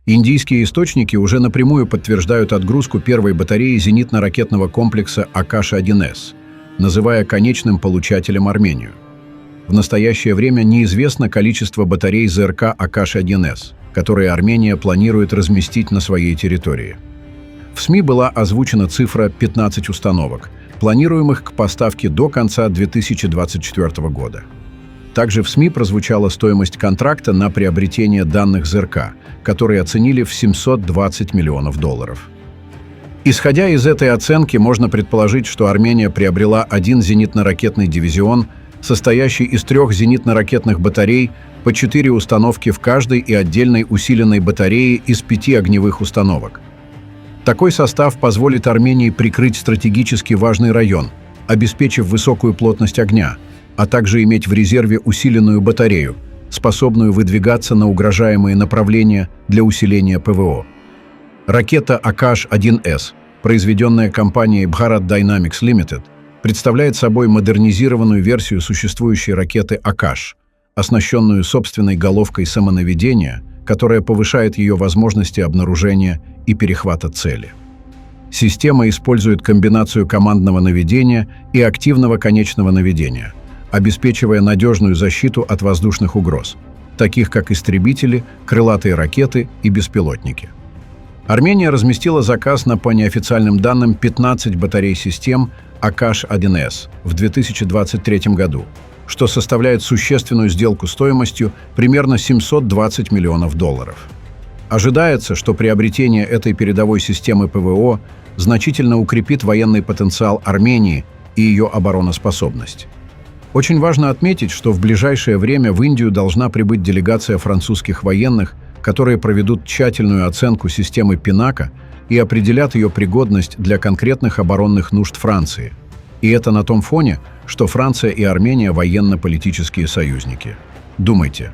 Индийские источники уже напрямую подтверждают отгрузку первой батареи зенитно-ракетного комплекса «Акаш-1С», называя конечным получателем Армению. В настоящее время неизвестно количество батарей ЗРК «Акаш-1С», которые Армения планирует разместить на своей территории. В СМИ была озвучена цифра 15 установок, планируемых к поставке до конца 2024 года. Также в СМИ прозвучала стоимость контракта на приобретение данных ЗРК, которые оценили в $720 миллионов. Исходя из этой оценки, можно предположить, что Армения приобрела один зенитно-ракетный дивизион, состоящий из 3 зенитно-ракетных батарей, по 4 установки в каждой и отдельной усиленной батареи из 5 огневых установок. Такой состав позволит Армении прикрыть стратегически важный район, обеспечив высокую плотность огня, а также иметь в резерве усиленную батарею, способную выдвигаться на угрожаемые направления для усиления ПВО. Ракета «Акаш-1С», произведенная компанией Bharat Dynamics Limited, представляет собой модернизированную версию существующей ракеты «Акаш», оснащенную собственной головкой самонаведения, которая повышает ее возможности обнаружения и перехвата цели. Система использует комбинацию командного наведения и активного конечного наведения, обеспечивая надежную защиту от воздушных угроз, таких как истребители, крылатые ракеты и беспилотники. Армения разместила заказ на, по неофициальным данным, 15 батарей систем «Акаш-1С» в 2023 году, что составляет существенную сделку стоимостью примерно $720 миллионов. Ожидается, что приобретение этой передовой системы ПВО значительно укрепит военный потенциал Армении и ее обороноспособность. Очень важно отметить, что в ближайшее время в Индию должна прибыть делегация французских военных, которые проведут тщательную оценку системы Пинака и определят ее пригодность для конкретных оборонных нужд Франции. И это на том фоне, что Франция и Армения – военно-политические союзники. Думайте.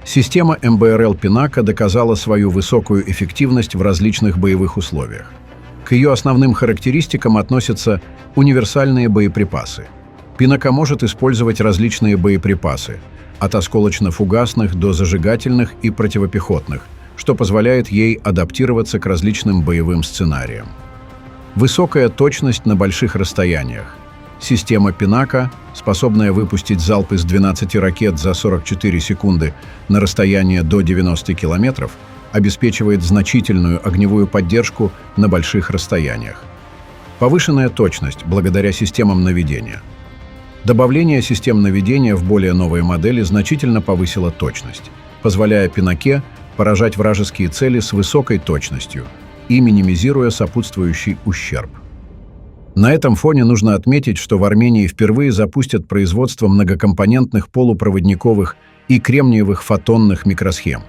Система МБРЛ Пинака доказала свою высокую эффективность в различных боевых условиях. К ее основным характеристикам относятся универсальные боеприпасы. Пинака может использовать различные боеприпасы, от осколочно-фугасных до зажигательных и противопехотных, что позволяет ей адаптироваться к различным боевым сценариям. Высокая точность на больших расстояниях. Система Пинака, способная выпустить залп из 12 ракет за 44 секунды на расстояние до 90 километров, обеспечивает значительную огневую поддержку на больших расстояниях. Повышенная точность благодаря системам наведения. Добавление систем наведения в более новые модели значительно повысило точность, позволяя Пинаке поражать вражеские цели с высокой точностью и минимизируя сопутствующий ущерб. На этом фоне нужно отметить, что в Армении впервые запустят производство многокомпонентных полупроводниковых и кремниевых фотонных микросхем.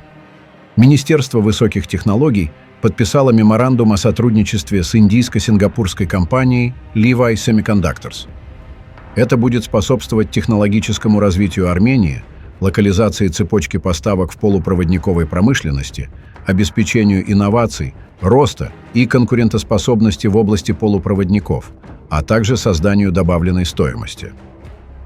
Министерство высоких технологий подписало меморандум о сотрудничестве с индийско-сингапурской компанией Levi Semiconductors. Это будет способствовать технологическому развитию Армении, локализации цепочки поставок в полупроводниковой промышленности, обеспечению инноваций, роста и конкурентоспособности в области полупроводников, а также созданию добавленной стоимости.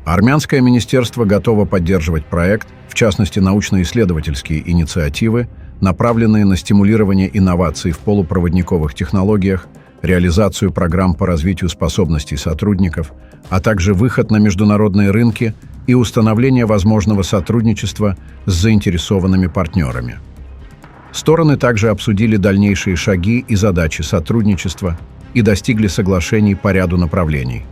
Армянское министерство готово поддерживать проект, в частности научно-исследовательские инициативы, направленные на стимулирование инноваций в полупроводниковых технологиях, реализацию программ по развитию способностей сотрудников, а также выход на международные рынки и установление возможного сотрудничества с заинтересованными партнерами. Стороны также обсудили дальнейшие шаги и задачи сотрудничества и достигли соглашений по ряду направлений.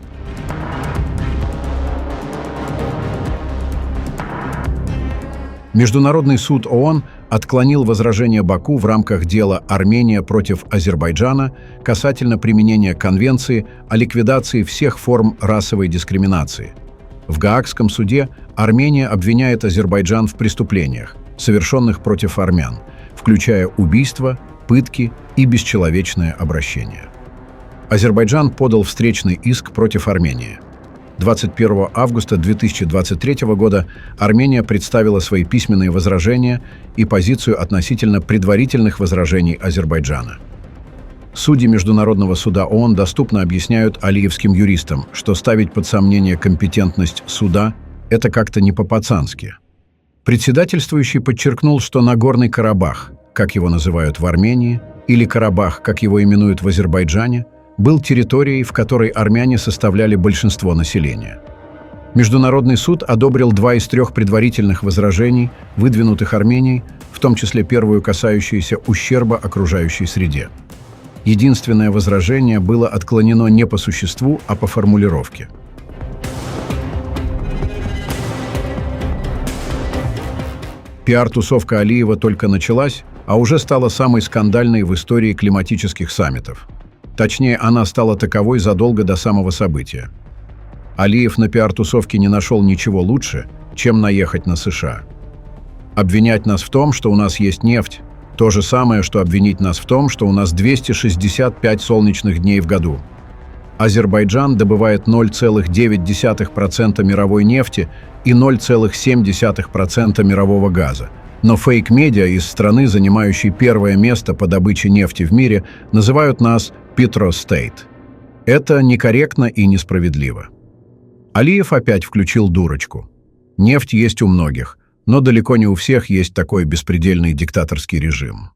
Международный суд ООН отклонил возражение Баку в рамках дела «Армения против Азербайджана» касательно применения Конвенции о ликвидации всех форм расовой дискриминации. В Гаагском суде Армения обвиняет Азербайджан в преступлениях, совершенных против армян, включая убийства, пытки и бесчеловечное обращение. Азербайджан подал встречный иск против Армении. 21 августа 2023 года Армения представила свои письменные возражения и позицию относительно предварительных возражений Азербайджана. Судьи Международного суда ООН доступно объясняют алиевским юристам, что ставить под сомнение компетентность суда – это как-то не по-пацански. Председательствующий подчеркнул, что Нагорный Карабах как его называют в Армении, или Карабах, как его именуют в Азербайджане, был территорией, в которой армяне составляли большинство населения. Международный суд одобрил 2 из 3 предварительных возражений, выдвинутых Арменией, в том числе первую, касающуюся ущерба окружающей среде. Единственное возражение было отклонено не по существу, а по формулировке. Пиар-тусовка Алиева только началась, а уже стала самой скандальной в истории климатических саммитов. Точнее, она стала таковой задолго до самого события. Алиев на пиар-тусовке не нашел ничего лучше, чем наехать на США. Обвинять нас в том, что у нас есть нефть, то же самое, что обвинить нас в том, что у нас 265 солнечных дней в году. Азербайджан добывает 0,9% мировой нефти и 0,7% мирового газа. Но фейк-медиа из страны, занимающей первое место по добыче нефти в мире, называют нас «Петростейт». Это некорректно и несправедливо. Алиев опять включил дурочку. Нефть есть у многих, но далеко не у всех есть такой беспредельный диктаторский режим.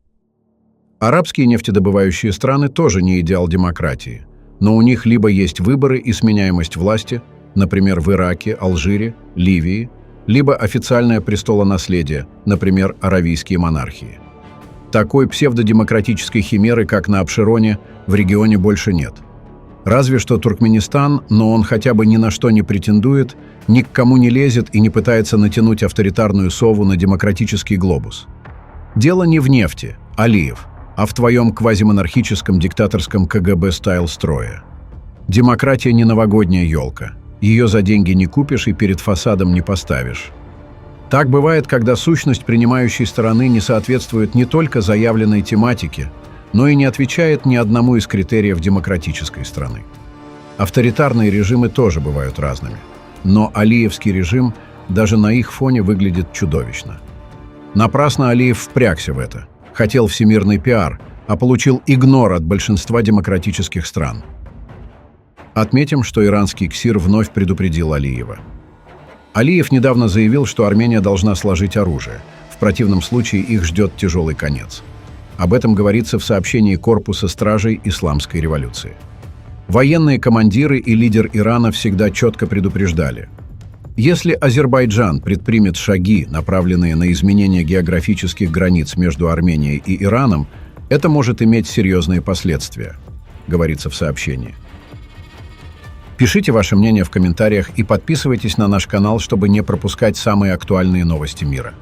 Арабские нефтедобывающие страны тоже не идеал демократии, но у них либо есть выборы и сменяемость власти, например, в Ираке, Алжире, Ливии, либо официальное престолонаследие, например, аравийские монархии. Такой псевдодемократической химеры, как на Абшероне, в регионе больше нет. Разве что Туркменистан, но он хотя бы ни на что не претендует, ни к кому не лезет и не пытается натянуть авторитарную сову на демократический глобус. Дело не в нефти, Алиев, а в твоем квазимонархическом диктаторском КГБ-стайл строе. Демократия не новогодняя елка. Ее за деньги не купишь и перед фасадом не поставишь. Так бывает, когда сущность принимающей стороны не соответствует не только заявленной тематике, но и не отвечает ни одному из критериев демократической страны. Авторитарные режимы тоже бывают разными, но алиевский режим даже на их фоне выглядит чудовищно. Напрасно Алиев впрягся в это, хотел всемирный пиар, а получил игнор от большинства демократических стран. Отметим, что иранский КСИР вновь предупредил Алиева. Алиев недавно заявил, что Армения должна сложить оружие, в противном случае их ждет тяжелый конец. Об этом говорится в сообщении Корпуса стражей Исламской революции. Военные командиры и лидер Ирана всегда четко предупреждали: если Азербайджан предпримет шаги, направленные на изменение географических границ между Арменией и Ираном, это может иметь серьезные последствия, говорится в сообщении. Пишите ваше мнение в комментариях и подписывайтесь на наш канал, чтобы не пропускать самые актуальные новости мира.